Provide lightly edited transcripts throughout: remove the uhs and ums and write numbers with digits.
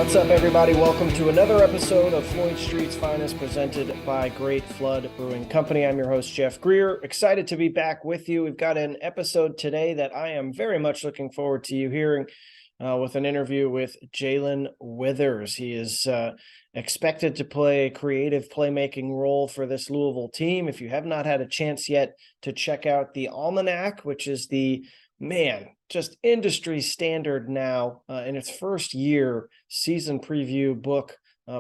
What's up, everybody? Welcome to another episode of Floyd Street's Finest, presented by Great Flood Brewing Company. I'm your host, Jeff Greer. Excited to be back with you. We've got an episode today that I am very much looking forward to you hearing, with an interview with Jae'Lyn Withers. He is expected to play a creative playmaking role for this Louisville team. If you have not had a chance yet to check out the Almanac, which is the just industry standard now in its first year season preview book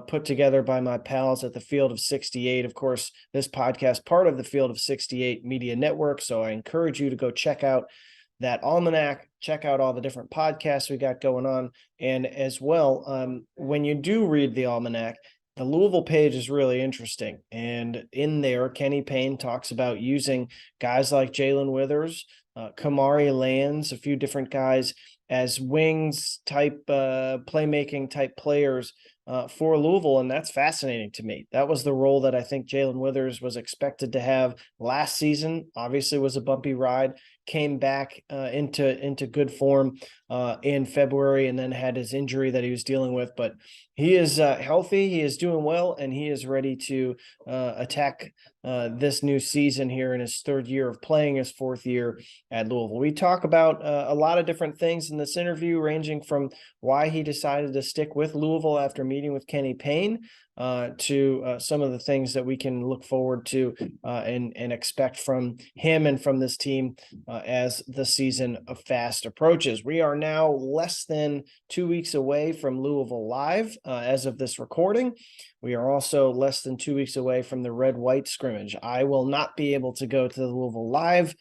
put together by my pals at the Field of 68. Of course, this podcast, part of the Field of 68 Media Network. So I encourage you to go check out that Almanac, check out all the different podcasts we got going on. And as well, when you do read the Almanac, the Louisville page is really interesting. And in there, Kenny Payne talks about using guys like Jae'Lyn Withers, Kamari Lands, a few different guys as wings type, playmaking type players for Louisville. And that's fascinating to me. That was the role that I think Jae'Lyn Withers was expected to have last season. Obviously was a bumpy ride, came back into good form in February, and then had his injury that he was dealing with. But he is healthy, he is doing well, and he is ready to attack this new season here in his third year of playing, his fourth year at Louisville. We talk about a lot of different things in this interview, ranging from why he decided to stick with Louisville after meeting with Kenny Payne, to some of the things that we can look forward to and expect from him and from this team as the season fast approaches. We are now less than 2 weeks away from Louisville Live as of this recording. We are also less than 2 weeks away from the red-white scrimmage. I will not be able to go to the Louisville Live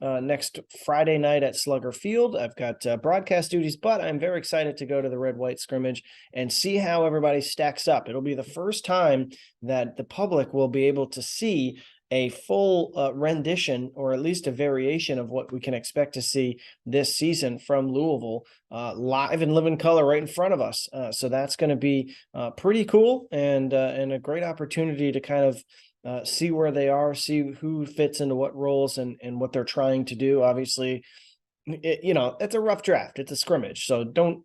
next Friday night at Slugger Field. I've got broadcast duties, but I'm very excited to go to the red-white scrimmage and see how everybody stacks up. It'll be the first time that the public will be able to see a full rendition, or at least a variation of what we can expect to see this season from Louisville, live and live in color right in front of us. So that's going to be pretty cool, and a great opportunity to kind of see where they are, see who fits into what roles and what they're trying to do. Obviously, it's a rough draft. It's a scrimmage. So don't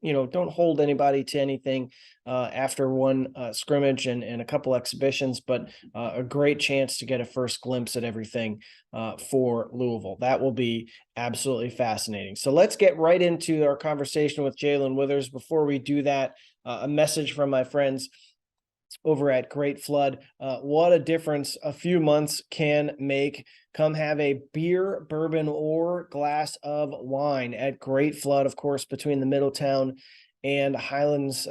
hold anybody to anything after one scrimmage and a couple exhibitions, but a great chance to get a first glimpse at everything for Louisville. That will be absolutely fascinating. So let's get right into our conversation with Jae'Lyn Withers. Before we do that, a message from my friends over at Great Flood. What a difference a few months can make. Come have a beer, bourbon, or glass of wine at Great Flood, of course, between the Middletown and Highlands,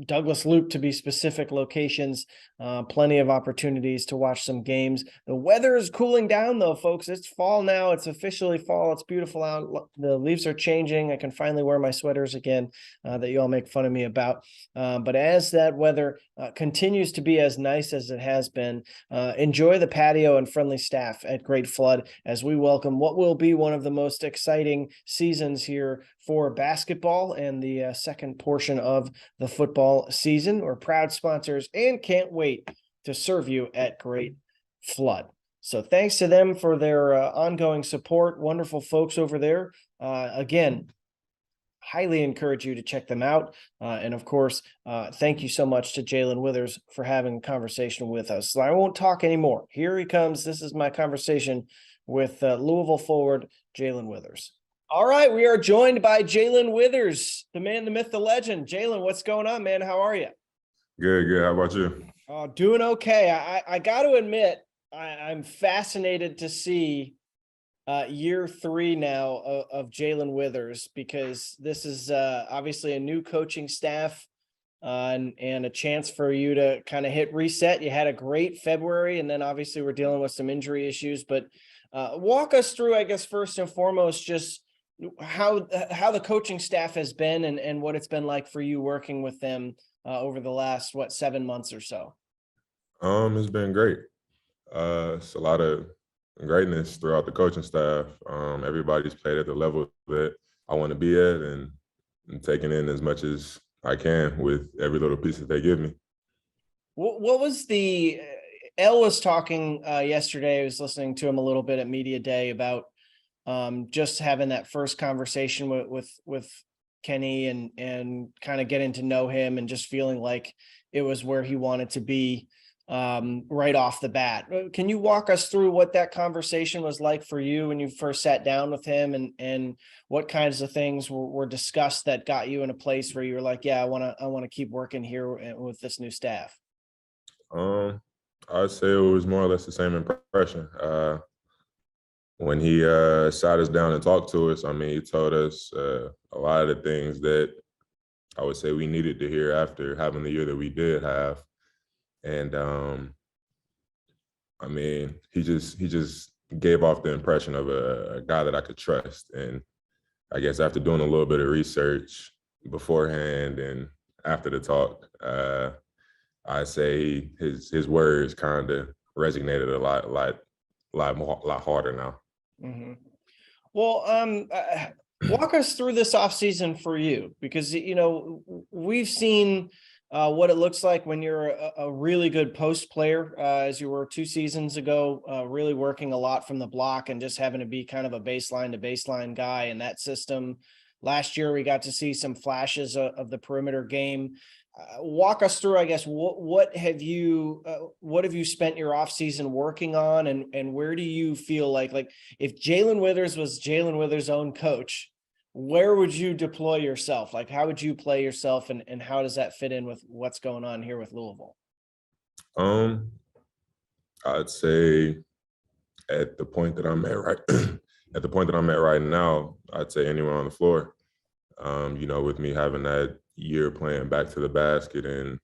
Douglas Loop to be specific locations. Plenty of opportunities to watch some games. The weather is cooling down though, folks. It's fall now. It's officially fall. It's beautiful out. The leaves are changing. I can finally wear my sweaters again that you all make fun of me about. But as that weather continues to be as nice as it has been, enjoy the patio and friendly staff at Great Flood as we welcome what will be one of the most exciting seasons here for basketball and the second portion of the football season. We're proud sponsors and can't wait to serve you at Great Flood. So thanks to them for their ongoing support. Wonderful folks over there. Again, highly encourage you to check them out. And of course, thank you so much to Jae'Lyn Withers for having a conversation with us. So I won't talk anymore. Here he comes. This is my conversation with Louisville forward Jae'Lyn Withers. All right, we are joined by Jae'Lyn Withers, the man, the myth, the legend. Jae'Lyn, what's going on, man? How are you? Good. How about you? Doing okay. I got to admit, I'm fascinated to see year three now of Jae'Lyn Withers, because this is obviously a new coaching staff and a chance for you to kind of hit reset. You had a great February, and then obviously we're dealing with some injury issues. But walk us through, I guess, first and foremost, just how the coaching staff has been and what it's been like for you working with them over the last 7 months or so. It's been great. It's a lot of greatness throughout the coaching staff. Everybody's played at the level that I want to be at, and taking in as much as I can with every little piece that they give me. What was the Elle was talking yesterday. I was listening to him a little bit at Media Day about just having that first conversation with Kenny and kind of getting to know him and just feeling like it was where he wanted to be right off the bat. Can you walk us through what that conversation was like for you when you first sat down with him, and what kinds of things were discussed that got you in a place where you were like, yeah, I want to keep working here with this new staff? I'd say it was more or less the same impression. When he sat us down and talked to us, I mean, he told us a lot of the things that I would say we needed to hear after having the year that we did have. And I mean, he just gave off the impression of a guy that I could trust. And I guess after doing a little bit of research beforehand and after the talk, I say his words kind of resonated a lot harder now. Mm-hmm. Well, walk us through this offseason for you, because, we've seen what it looks like when you're a really good post player, as you were 2 seasons ago, really working a lot from the block and just having to be kind of a baseline to baseline guy in that system. Last year, we got to see some flashes of the perimeter game. Walk us through, I guess, what have you spent your offseason working on, and where do you feel like if Jae'Lyn Withers was Jae'Lyn Withers' own coach, where would you deploy yourself? Like, how would you play yourself, and how does that fit in with what's going on here with Louisville? I'd say at the point that I'm at right now, I'd say anywhere on the floor. With me having that year playing back to the basket and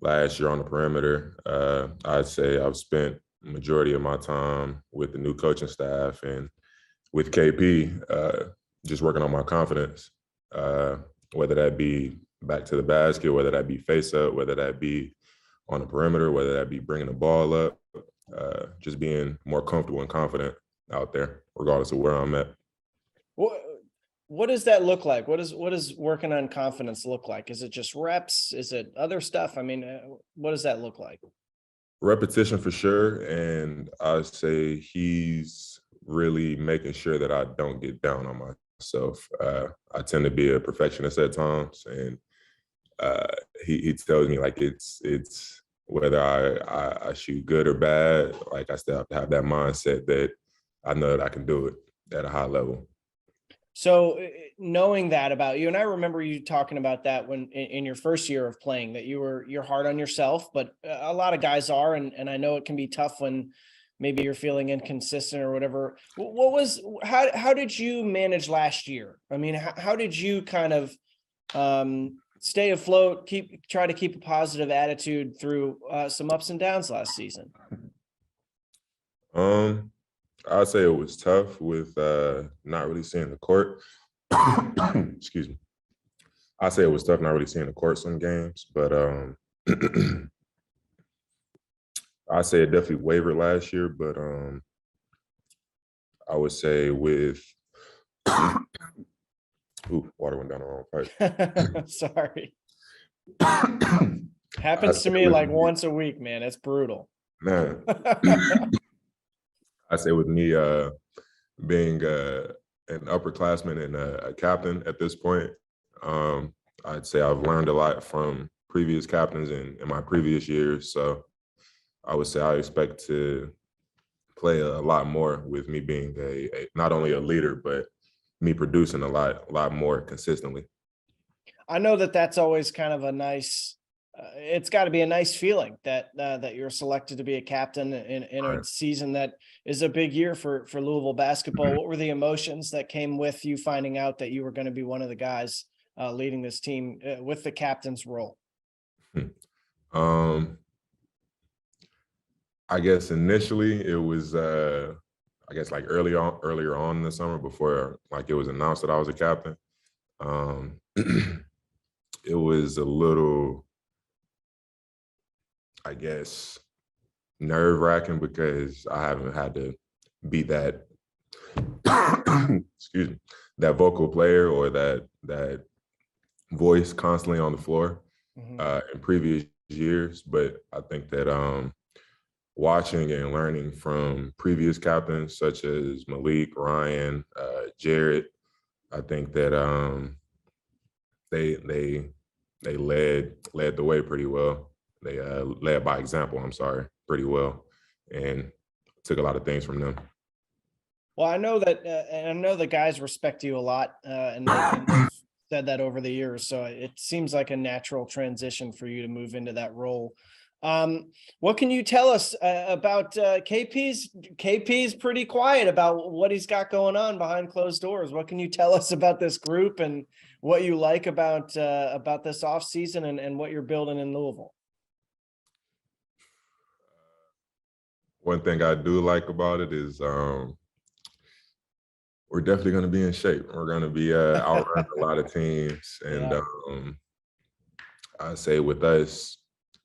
last year on the perimeter, I'd say I've spent the majority of my time with the new coaching staff and with KP, just working on my confidence, whether that be back to the basket, whether that be face up, whether that be on the perimeter, whether that be bringing the ball up, just being more comfortable and confident out there, regardless of where I'm at. What does that look like? What does working on confidence look like? Is it just reps? Is it other stuff? I mean, what does that look like? Repetition for sure. And I'd say he's really making sure that I don't get down on myself. I tend to be a perfectionist at times. And he tells me like it's whether I shoot good or bad, like I still have to have that mindset that I know that I can do it at a high level. So knowing that about you, and I remember you talking about that when in your first year of playing, that you're hard on yourself, but a lot of guys are, and I know it can be tough when maybe you're feeling inconsistent or whatever. How did you manage last year? I mean, how did you kind of stay afloat, try to keep a positive attitude through some ups and downs last season? I'd say it was tough with not really seeing the court. Excuse me. I'd say it was tough not really seeing the court some games, but I'd say it definitely wavered last year. But I would say with water went down the wrong pipe. Sorry. Happens to me like once a week, man. It's brutal. Man. I say with me being an upperclassman and a captain at this point, I'd say I've learned a lot from previous captains in my previous years. So I would say I expect to play a lot more with me being a not only a leader, but me producing a lot more consistently. I know that's always kind of a nice. It's got to be a nice feeling that you're selected to be a captain in a season that is a big year for Louisville basketball. What were the emotions that came with you finding out that you were going to be one of the guys leading this team with the captain's role? I guess initially it was like earlier on in the summer before like it was announced that I was a captain. It was a little, I guess, nerve-wracking because I haven't had to be that excuse me, that vocal player or that voice constantly on the floor in previous years. But I think that watching and learning from previous captains such as Malik, Ryan, Jared, I think that they led the way pretty well. They led by example. I'm sorry, pretty well, and took a lot of things from them. Well, I know that, and I know the guys respect you a lot, and they've said that over the years. So it seems like a natural transition for you to move into that role. What can you tell us about KP's? KP's pretty quiet about what he's got going on behind closed doors. What can you tell us about this group and what you like about this offseason and what you're building in Louisville? One thing I do like about it is we're definitely going to be in shape. We're going to be outrunning a lot of teams. And Yeah. I say with us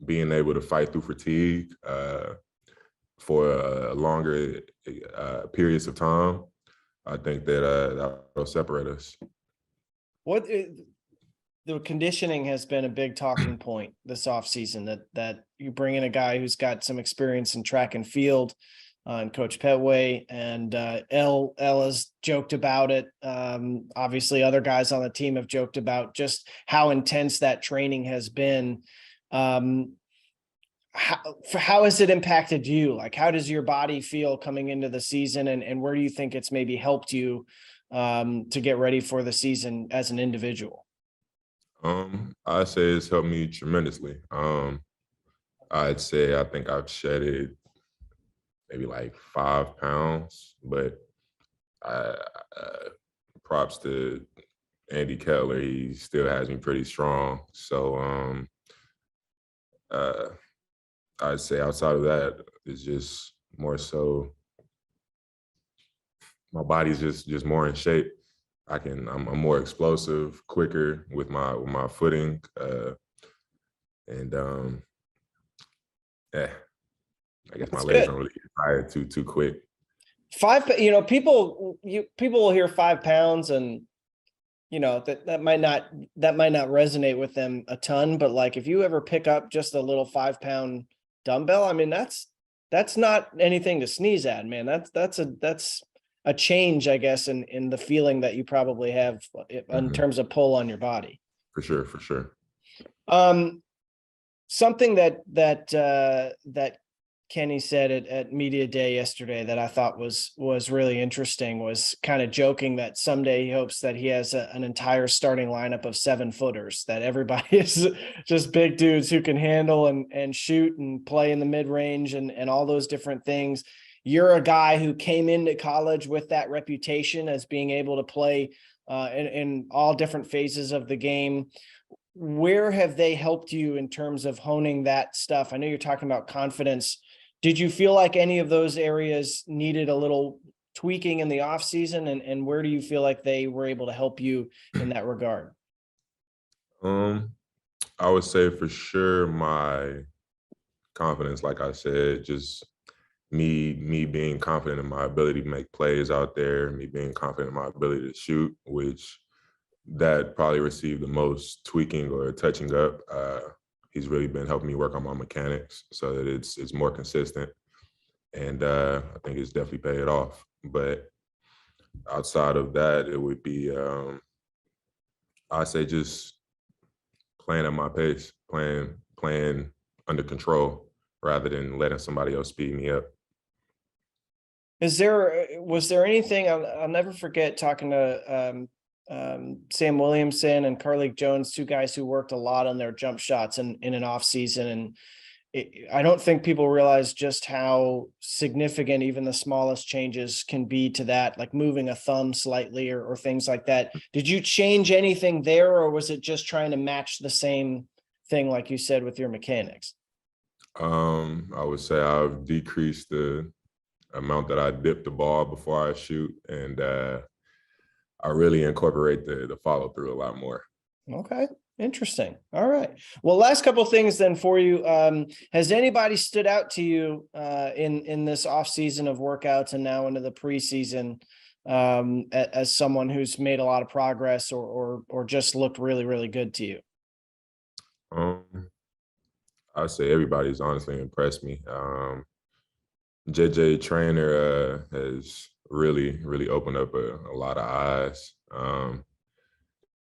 being able to fight through fatigue for longer periods of time, I think that will separate us. The conditioning has been a big talking point this offseason, that you bring in a guy who's got some experience in track and field, and Coach Petway, and L has joked about it. Obviously other guys on the team have joked about just how intense that training has been. How has it impacted you? Like, how does your body feel coming into the season, and where do you think it's maybe helped you to get ready for the season as an individual? I'd say it's helped me tremendously. I'd say I think I've shedded maybe like 5 pounds, but props to Andy Kettler. He still has me pretty strong. So I'd say outside of that, it's just more so my body's just more in shape. I'm more explosive, quicker with my footing, and yeah, I guess my legs don't really get tired too quick. People will hear 5 pounds, and that might not resonate with them a ton, but like, if you ever pick up just a little 5-pound dumbbell, I mean, that's not anything to sneeze at, man. That's a change, I guess, in the feeling that you probably have in terms of pull on your body. For sure. Something that Kenny said at media day yesterday that I thought was really interesting was kind of joking that someday he hopes that he has an entire starting lineup of 7-footers, that everybody is just big dudes who can handle and shoot and play in the mid range and all those different things. You're a guy who came into college with that reputation as being able to play in all different phases of the game. Where have they helped you in terms of honing that stuff? I know you're talking about confidence. Did you feel like any of those areas needed a little tweaking in the off season, and where do you feel like they were able to help you in that regard? I would say for sure my confidence, like I said, just me being confident in my ability to make plays out there, me being confident in my ability to shoot, which that probably received the most tweaking or touching up. He's really been helping me work on my mechanics so that it's more consistent, and I think it's definitely paid off. But outside of that, it would be I'd say just playing at my pace, playing under control rather than letting somebody else speed me up. Was there anything I'll never forget talking to Sam Williamson and Carlik Jones, 2 guys who worked a lot on their jump shots in an off season. And I don't think people realize just how significant even the smallest changes can be to that, like moving a thumb slightly or things like that. Did you change anything there, or was it just trying to match the same thing, like you said, with your mechanics? I would say I've decreased the amount that I dip the ball before I shoot, and I really incorporate the follow through a lot more. Okay. Interesting. All right. Well, last couple of things then for you. Has anybody stood out to you in this off season of workouts and now into the preseason as someone who's made a lot of progress or just looked really, really good to you? I'd say everybody's honestly impressed me. JJ Trainer has really opened up a lot of eyes.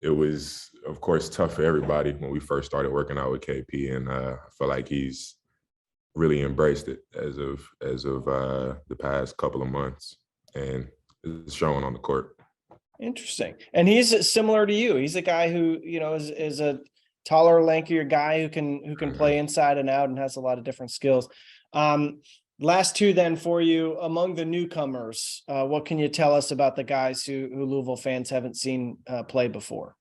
it was, of course, tough for everybody when we first started working out with KP, and I feel like he's really embraced it as of the past couple of months, and it's showing on the court. Interesting. And he's similar to you. He's a guy who, is a taller, lankier guy who can play inside and out and has a lot of different skills. Last two then for you, among the newcomers, what can you tell us about the guys who Louisville fans haven't seen play before?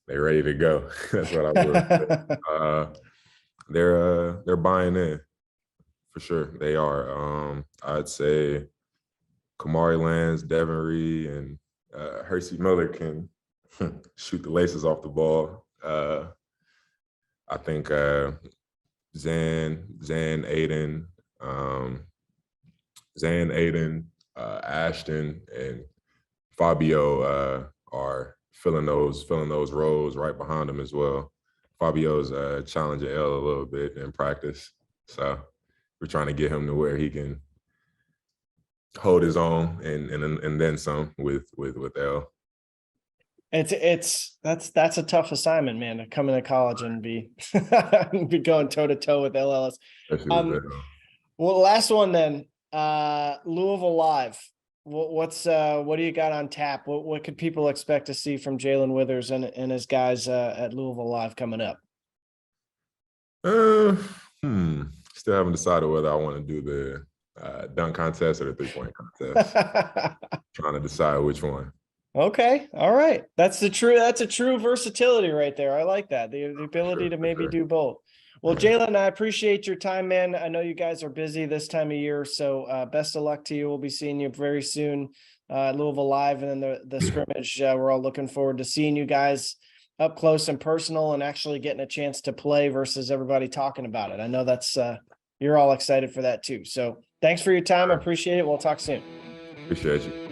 They're ready to go. That's what I would. They're buying in for sure. They are. I'd say Kamari Lands, Devin Reed, and Hersey Miller can shoot the laces off the ball. I think Zan, Aiden, Ashton, and Fabio are filling those roles right behind him as well. Fabio's challenging L a little bit in practice, so we're trying to get him to where he can hold his own and then some with L. That's a tough assignment, man, to come into college and be be going toe to toe with LLS. Well, last one then, Louisville Live. What do you got on tap? What could people expect to see from Jae'Lyn Withers and his guys at Louisville Live coming up? Still haven't decided whether I want to do the dunk contest or the 3-point contest. Trying to decide which one. Okay. All right. That's a true versatility right there. I like that. The ability to maybe do both. Well, Jae'Lyn, I appreciate your time, man. I know you guys are busy this time of year, so best of luck to you. We'll be seeing you very soon at Louisville Live, and then the scrimmage. We're all looking forward to seeing you guys up close and personal and actually getting a chance to play versus everybody talking about it. I know that's you're all excited for that too. So thanks for your time. I appreciate it. We'll talk soon. Appreciate you.